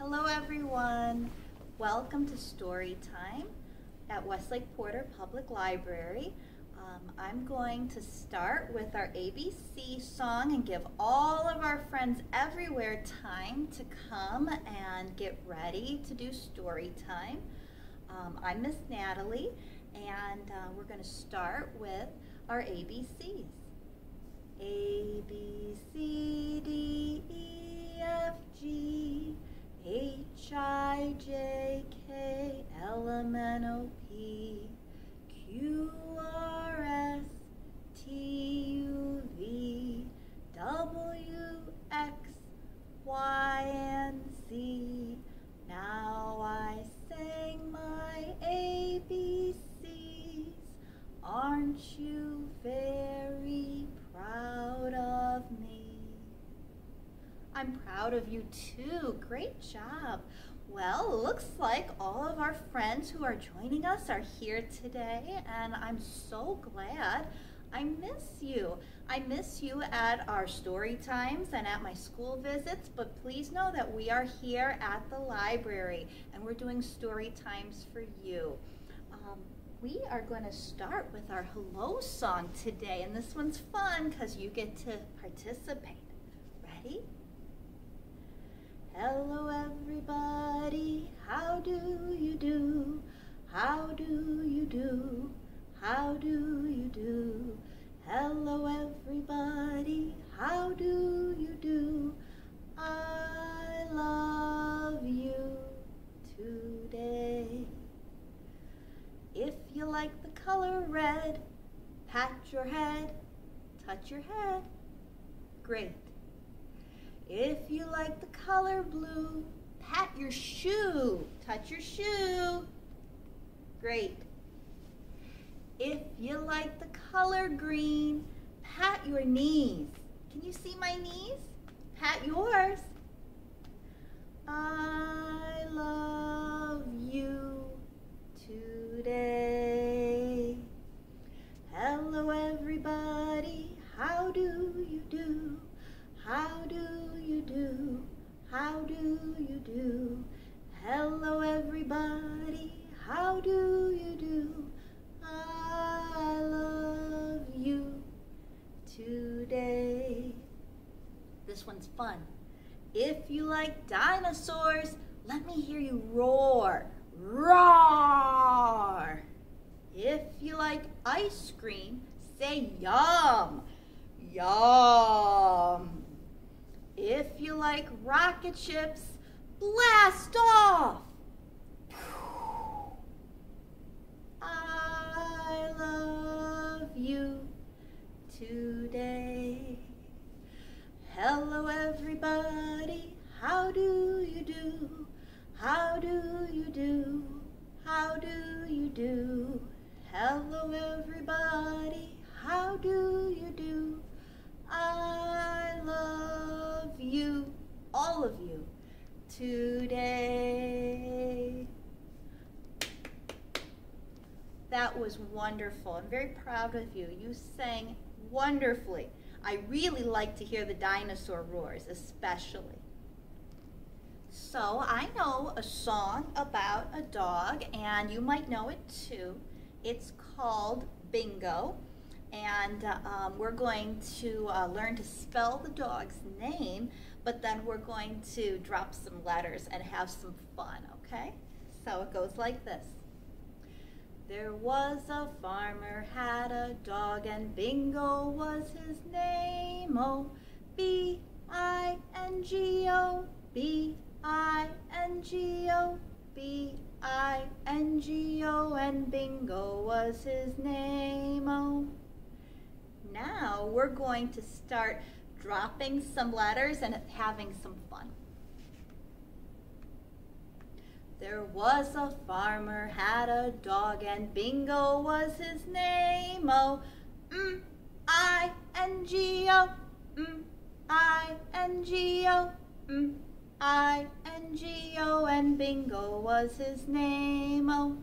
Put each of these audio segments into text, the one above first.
Hello everyone. Welcome to Storytime at Westlake Porter Public Library. I'm going to start with our ABC song and give all of our friends everywhere time to come and get ready to do story time. I'm Miss Natalie, and we're going to start with our ABCs. A, B, C, D, E, F, G, H, I, J, K, L, M, N, O, P, Q, R, S, T, U, V, W, X, Y, and Z. Now I sang my ABCs. Aren't you very proud of me? I'm proud of you too. Great job. Well, it looks like all of our friends who are joining us are here today, and I'm so glad. I miss you. I miss you at our story times and at my school visits, but please know that we are here at the library and we're doing story times for you. We are going to start with our hello song today, and this one's fun because you get to participate. Ready? Hello everybody, how do you do? How do you do? How do you do? Hello everybody, how do you do? I love you today. If you like the color red, pat your head, touch your head. Great. If you like the color blue, pat your shoe, touch your shoe. Great. If you like the color green, pat your knees. Can you see my knees? Pat yours. I love you today. Hello everybody, how do you do? How do you do? How do you do? Hello everybody, how do you do? I love you today. This one's fun. If you like dinosaurs, let me hear you roar. Roar! If you like ice cream, say yum. Yum! If you like rocket ships, blast off. I love you today. Hello everybody, how do you do? How do you do? How do you do? Hello everybody, how do you do? I love you, all of you, today. That was wonderful. I'm very proud of you. You sang wonderfully. I really like to hear the dinosaur roars, especially. So I know a song about a dog, and you might know it too. It's called Bingo, and we're going to learn to spell the dog's name, but then we're going to drop some letters and have some fun, okay? So it goes like this. There was a farmer, had a dog, and Bingo was his name. Oh, B-I-N-G-O, B-I-N-G-O, B-I-N-G-O, and Bingo was his name. Oh. Now we're going to start dropping some letters and having some fun. There was a farmer, had a dog, and Bingo was his name. Oh, M-I-N-G-O, M-I-N-G-O, M-I-N-G-O, and Bingo was his name. Oh,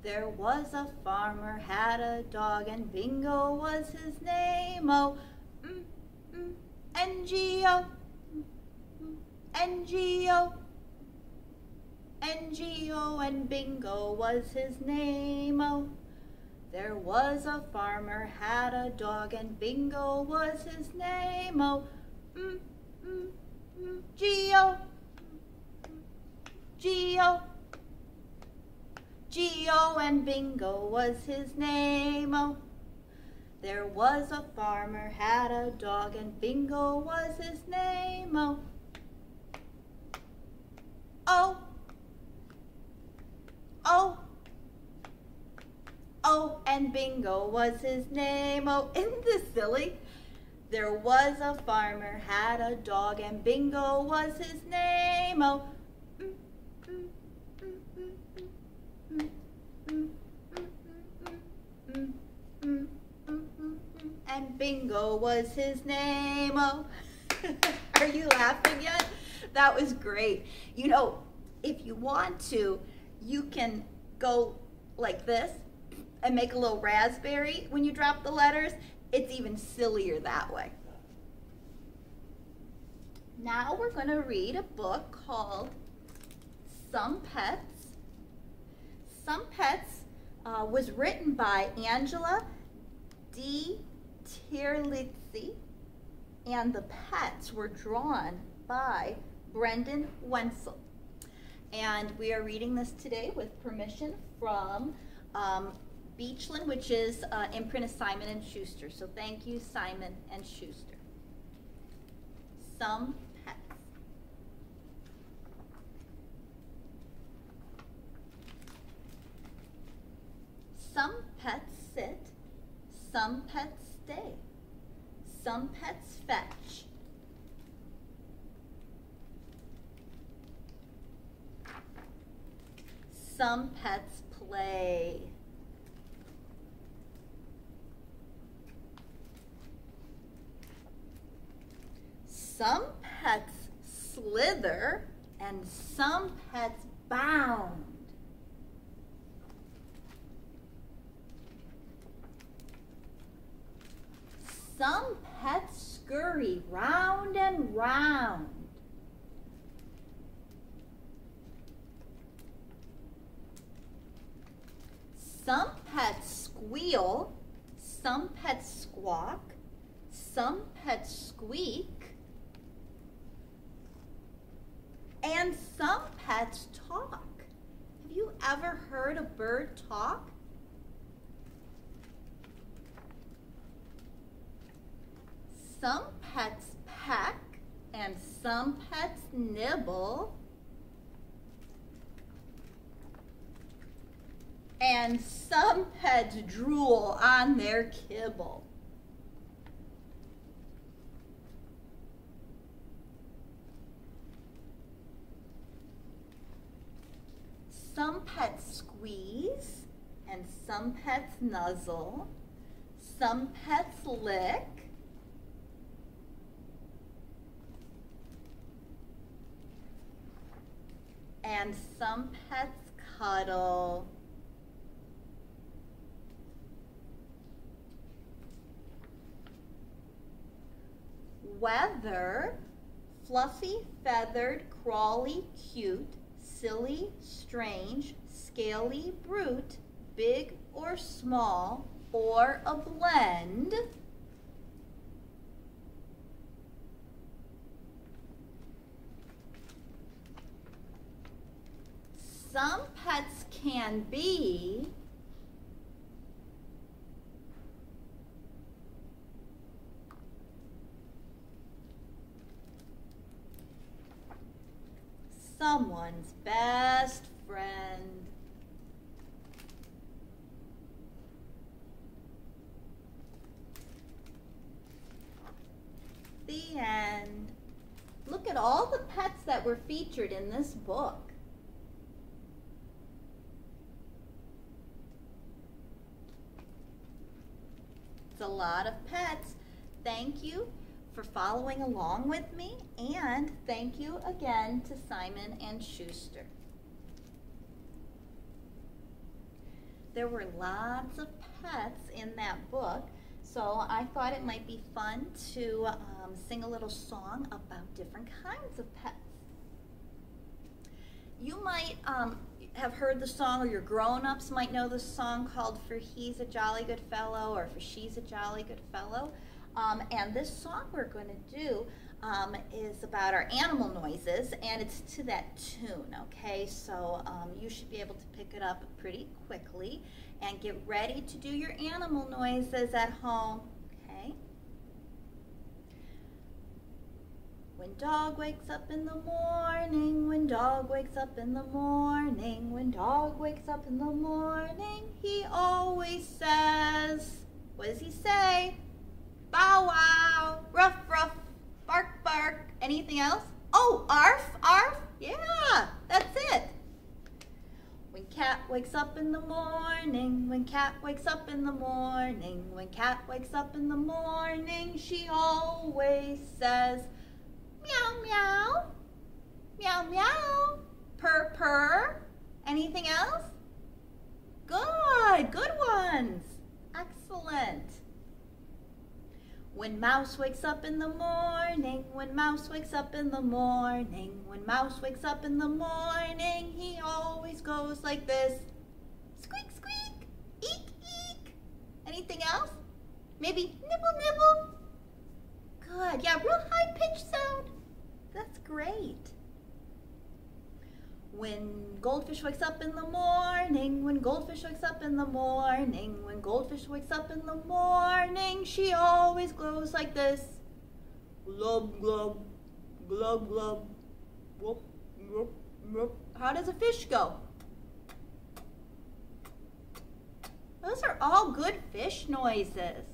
there was a farmer, had a dog, and Bingo was his name. Oh, N-G-O, N-G-O, N-G-O, and Bingo was his name, oh. There was a farmer had a dog, and Bingo was his name, oh. G-O, G-O, G-O, and Bingo was his name, oh. There was a farmer had a dog, and Bingo was his name, oh. Oh, oh, oh, and Bingo was his name, oh. Isn't this silly? There was a farmer had a dog, and Bingo was his name, oh. And Bingo was his name, oh. Are you laughing yet? That was great. You know, if you want to, you can go like this and make a little raspberry when you drop the letters. It's even sillier that way. Now we're going to read a book called Some Pets. Some Pets was written by Angela D. Tierlitzy, and the pets were drawn by Brendan Wenzel. And we are reading this today with permission from Beachland, which is imprint of Simon and Schuster. So thank you, Simon and Schuster. Some Pets. Some pets sit, some pets stay, some pets fetch. Some pets play. Some pets slither and some pets bound. Some pets scurry round and round. Some pets squeal, some pets squawk, some pets squeak, and some pets talk. Have you ever heard a bird talk? Some pets peck and some pets nibble. And some pets drool on their kibble. Some pets squeeze and some pets nuzzle. Some pets lick. And some pets cuddle. Whether fluffy, feathered, crawly, cute, silly, strange, scaly, brute, big or small, or a blend, some pets can be someone's best friend. The end. Look at all the pets that were featured in this book. It's a lot of pets. Thank you for following along with me, and thank you again to Simon and Schuster. There were lots of pets in that book, so I thought it might be fun to sing a little song about different kinds of pets. You might have heard the song, or your grown-ups might know the song called For He's a Jolly Good Fellow, or For She's a Jolly Good Fellow. And this song we're going to do is about our animal noises, and it's to that tune, okay? So you should be able to pick it up pretty quickly and get ready to do your animal noises at home, okay? When dog wakes up in the morning, when dog wakes up in the morning, when dog wakes up in the morning, he always says, what does he say? Bow wow, ruff ruff, bark bark. Anything else? Oh, arf, arf. Yeah, that's it. When cat wakes up in the morning, when cat wakes up in the morning, when cat wakes up in the morning, she always says, meow meow, meow meow, purr purr. Anything else? Good, good ones. Excellent. When mouse wakes up in the morning, when mouse wakes up in the morning, when mouse wakes up in the morning, he always goes like this. Squeak, squeak, eek, eek. Anything else? Maybe nibble, nibble. Good, yeah, real high-pitched sound. That's great. When goldfish wakes up in the morning, when goldfish wakes up in the morning, when goldfish wakes up in the morning, she always goes like this. Glub, glub, glub, glub, whoop, whoop, whoop. How does a fish go? Those are all good fish noises.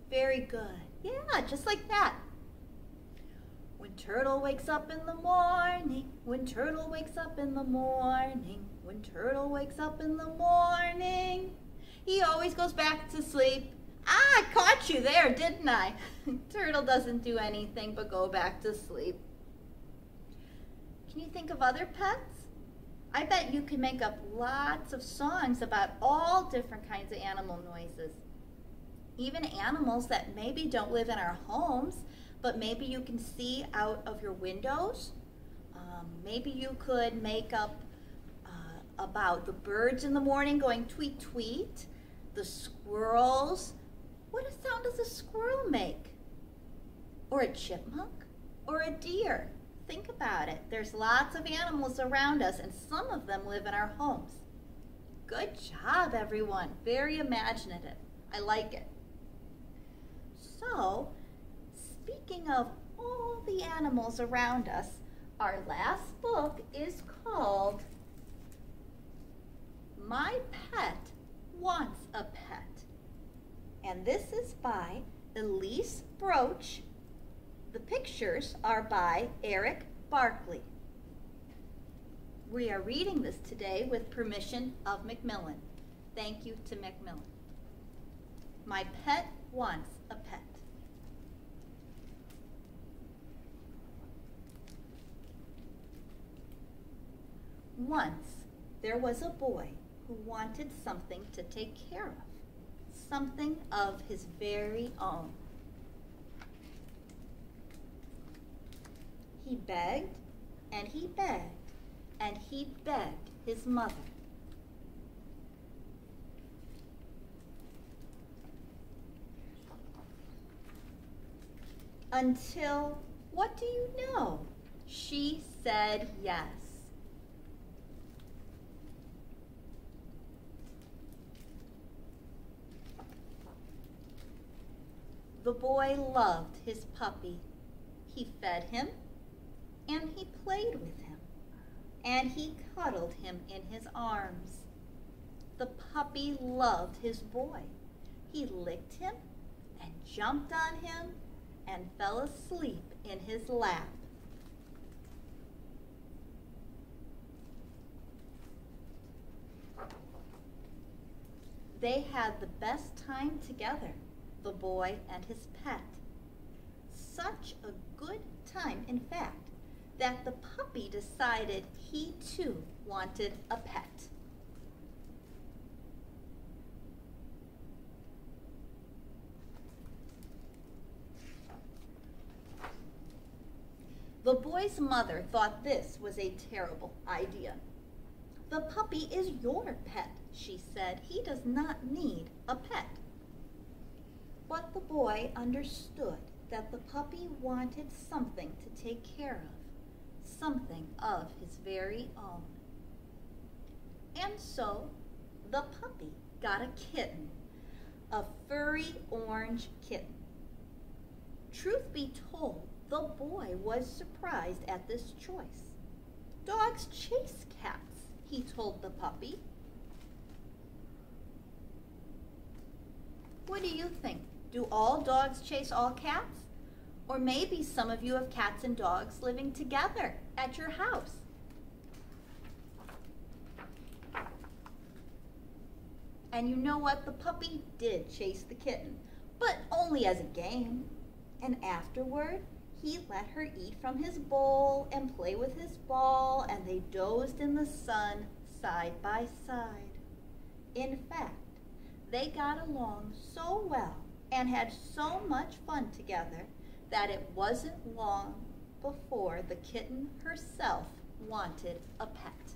Very good. Yeah, just like that. When turtle wakes up in the morning, when turtle wakes up in the morning, when turtle wakes up in the morning, he always goes back to sleep. Ah, I caught you there, didn't I? Turtle doesn't do anything but go back to sleep. Can you think of other pets? I bet you can make up lots of songs about all different kinds of animal noises. Even animals that maybe don't live in our homes, but maybe you can see out of your windows. Maybe you could make up about the birds in the morning going tweet tweet, the squirrels. What sound does a squirrel make? Or a chipmunk? Or a deer? Think about it. There's lots of animals around us, and some of them live in our homes. Good job, everyone. Very imaginative. I like it. So, speaking of all the animals around us, our last book is called My Pet Wants a Pet. And this is by Elise Broach. The pictures are by Eric Barkley. We are reading this today with permission of Macmillan. Thank you to Macmillan. My Pet Wants a Pet. Once there was a boy who wanted something to take care of, something of his very own. He begged and he begged and he begged his mother. Until, what do you know? She said yes. The boy loved his puppy. He fed him, and he played with him, and he cuddled him in his arms. The puppy loved his boy. He licked him, and jumped on him, and fell asleep in his lap. They had the best time together, the boy and his pet. Such a good time, in fact, that the puppy decided he too wanted a pet. The boy's mother thought this was a terrible idea. "The puppy is your pet," she said. "He does not need a pet." But the boy understood that the puppy wanted something to take care of, something of his very own. And so the puppy got a kitten, a furry orange kitten. Truth be told, the boy was surprised at this choice. "Dogs chase cats," he told the puppy. What do you think? Do all dogs chase all cats? Or maybe some of you have cats and dogs living together at your house. And you know what? The puppy did chase the kitten, but only as a game. And afterward, he let her eat from his bowl and play with his ball, and they dozed in the sun side by side. In fact, they got along so well and had so much fun together that it wasn't long before the kitten herself wanted a pet.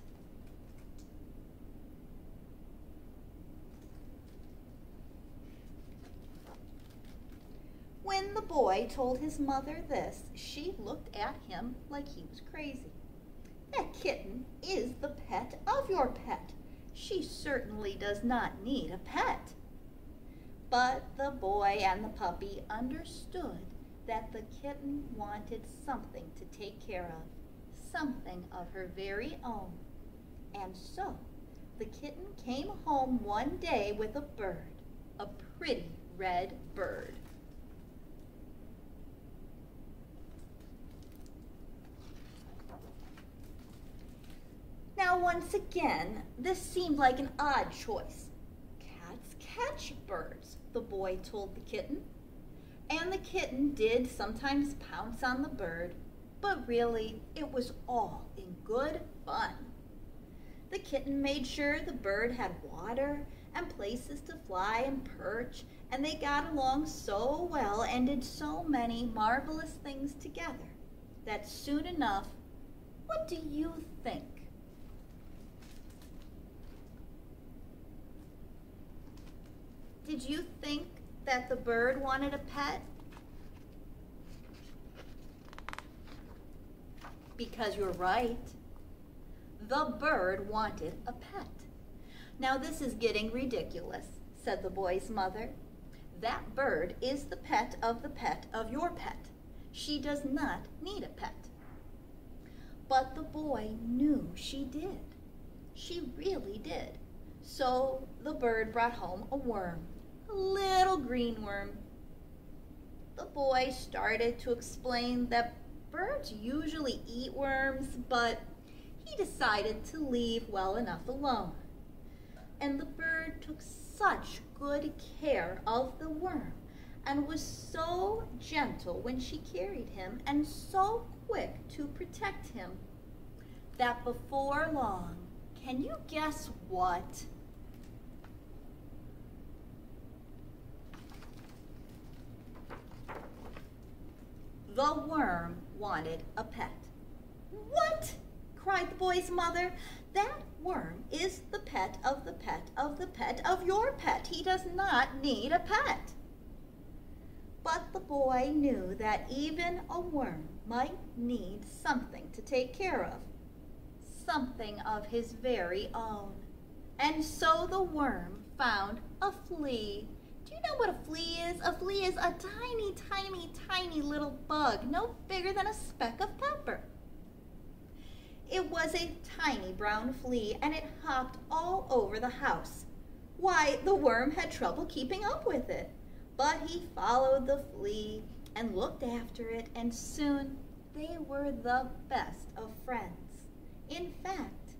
When the boy told his mother this, she looked at him like he was crazy. "That kitten is the pet of your pet. She certainly does not need a pet." But the boy and the puppy understood that the kitten wanted something to take care of, something of her very own. And so the kitten came home one day with a bird, a pretty red bird. Now, once again, this seemed like an odd choice. "Cats catch birds," the boy told the kitten. And the kitten did sometimes pounce on the bird, but really, it was all in good fun. The kitten made sure the bird had water and places to fly and perch, and they got along so well and did so many marvelous things together that soon enough, what do you think? Did you think that the bird wanted a pet? Because you're right. The bird wanted a pet. "Now this is getting ridiculous," said the boy's mother. "That bird is the pet of your pet. She does not need a pet." But the boy knew she did. She really did. So the bird brought home a worm, a little green worm. The boy started to explain that birds usually eat worms, but he decided to leave well enough alone. And the bird took such good care of the worm and was so gentle when she carried him and so quick to protect him that before long, can you guess what? The worm wanted a pet. "What?" cried the boy's mother. "That worm is the pet of the pet of the pet of your pet. He does not need a pet." But the boy knew that even a worm might need something to take care of, something of his very own. And so the worm found a flea. Do you know what a flea is? A flea is a tiny, tiny, tiny little bug, no bigger than a speck of pepper. It was a tiny brown flea, and it hopped all over the house. Why, the worm had trouble keeping up with it. But he followed the flea and looked after it, and soon they were the best of friends. In fact,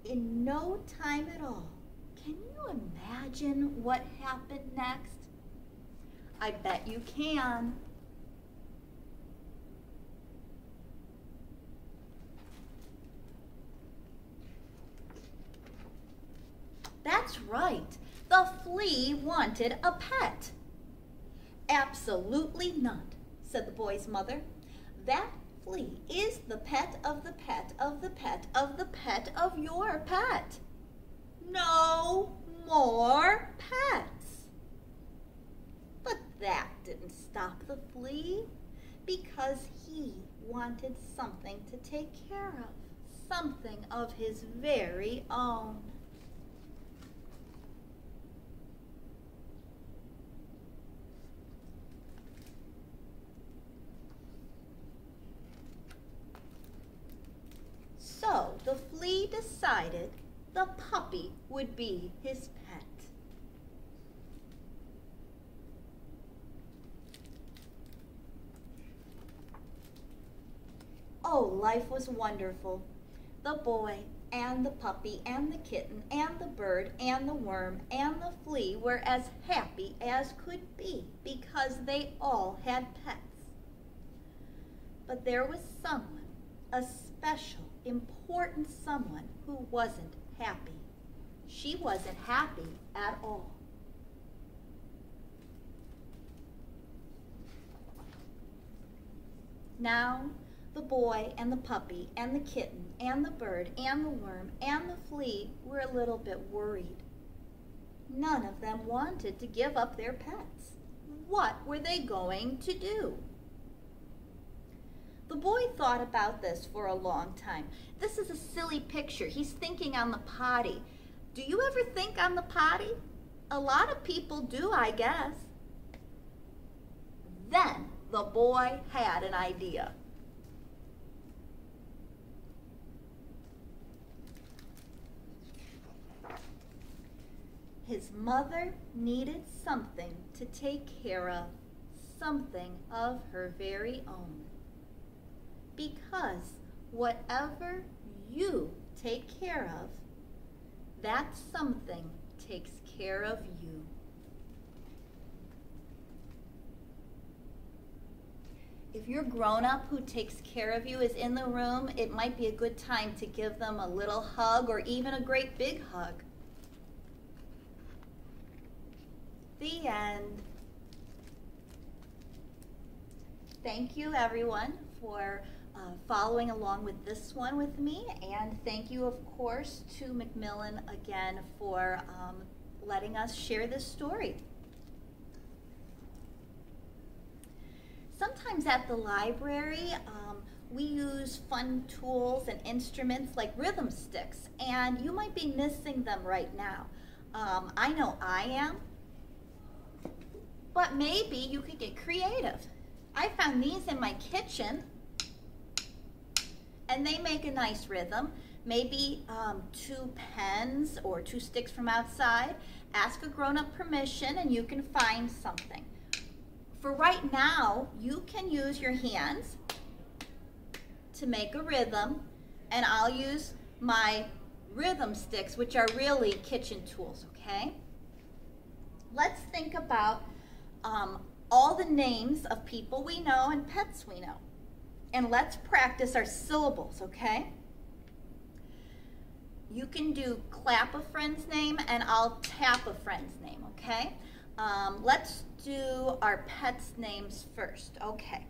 in no time at all, can you imagine what happened next? I bet you can. That's right, the flea wanted a pet. "Absolutely not," said the boy's mother. "That flea is the pet of the pet of the pet of the pet of your pet. No more pets. But that didn't stop the flea, because he wanted something to take care of, something of his very own. So the flea decided the puppy would be his pet. Oh, life was wonderful. The boy and the puppy and the kitten and the bird and the worm and the flea were as happy as could be because they all had pets. But there was someone, a special, important someone who wasn't happy. She wasn't happy at all. Now, the boy and the puppy and the kitten and the bird and the worm and the flea were a little bit worried. None of them wanted to give up their pets. What were they going to do? The boy thought about this for a long time. This is a silly picture. He's thinking on the potty. Do you ever think on the potty? A lot of people do, I guess. Then the boy had an idea. His mother needed something to take care of, something of her very own. Because whatever you take care of, that something takes care of you. If your grown-up who takes care of you is in the room, it might be a good time to give them a little hug or even a great big hug. The end. Thank you, everyone, for following along with this one with me, and thank you, of course, to Macmillan again for letting us share this story. Sometimes at the library, we use fun tools and instruments like rhythm sticks, and you might be missing them right now. I know I am. But maybe you could get creative. I found these in my kitchen, and they make a nice rhythm. Maybe 2 pens or 2 sticks from outside. Ask a grown-up permission and you can find something. For right now, you can use your hands to make a rhythm, and I'll use my rhythm sticks, which are really kitchen tools, okay? Let's think about all the names of people we know and pets we know. And let's practice our syllables, okay? You can do clap a friend's name and I'll tap a friend's name, okay? Let's do our pets' names first, okay?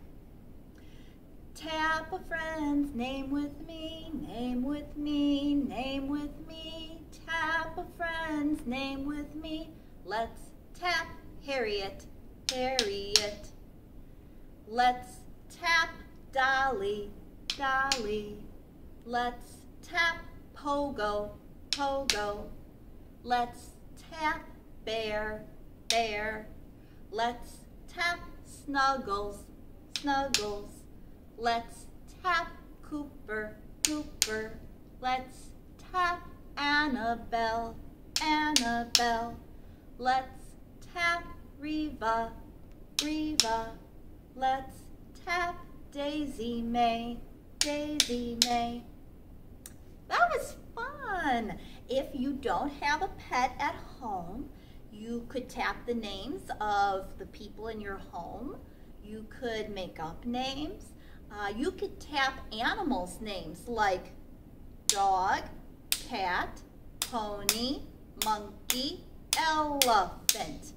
Tap a friend's name with me, name with me, name with me. Tap a friend's name with me. Let's tap Harriet, Harriet. Let's tap Dolly, Dolly. Let's tap Pogo, Pogo. Let's tap Bear, Bear. Let's tap Snuggles, Snuggles. Let's tap Cooper, Cooper. Let's tap Annabelle, Annabelle. Let's tap Reva, Reva. Let's tap Daisy May, Daisy May. That was fun. If you don't have a pet at home, you could tap the names of the people in your home. You could make up names. You could tap animals' names like dog, cat, pony, monkey, elephant.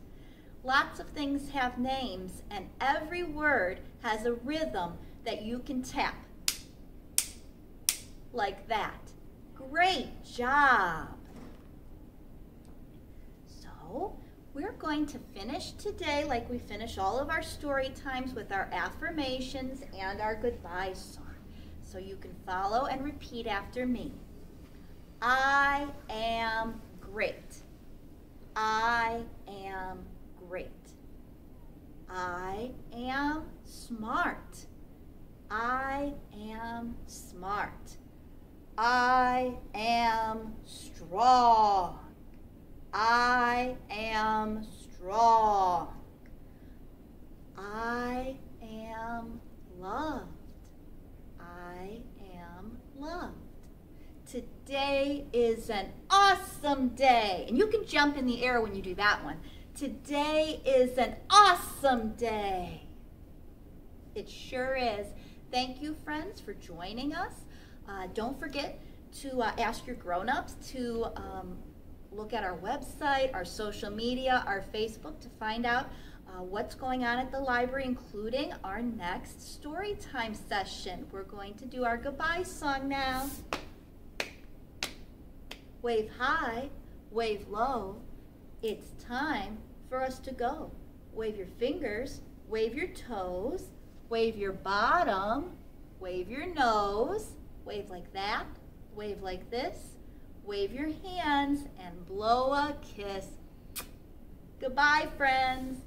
Lots of things have names, and every word has a rhythm that you can tap. like that. Great job. So we're going to finish today like we finish all of our story times with our affirmations and our goodbye song. So you can follow and repeat after me. I am great. I am great. I am smart. I am smart. I am strong. I am strong. I am loved. I am loved. Today is an awesome day. And you can jump in the air when you do that one. Today is an awesome day. It sure is. Thank you, friends, for joining us. Don't forget to ask your grown-ups to look at our website, our social media, our Facebook to find out what's going on at the library, including our next story time session. We're going to do our goodbye song now. Wave high, wave low. It's time for us to go. Wave your fingers, wave your toes, wave your bottom, wave your nose, wave like that, wave like this, wave your hands, and blow a kiss. Goodbye, friends.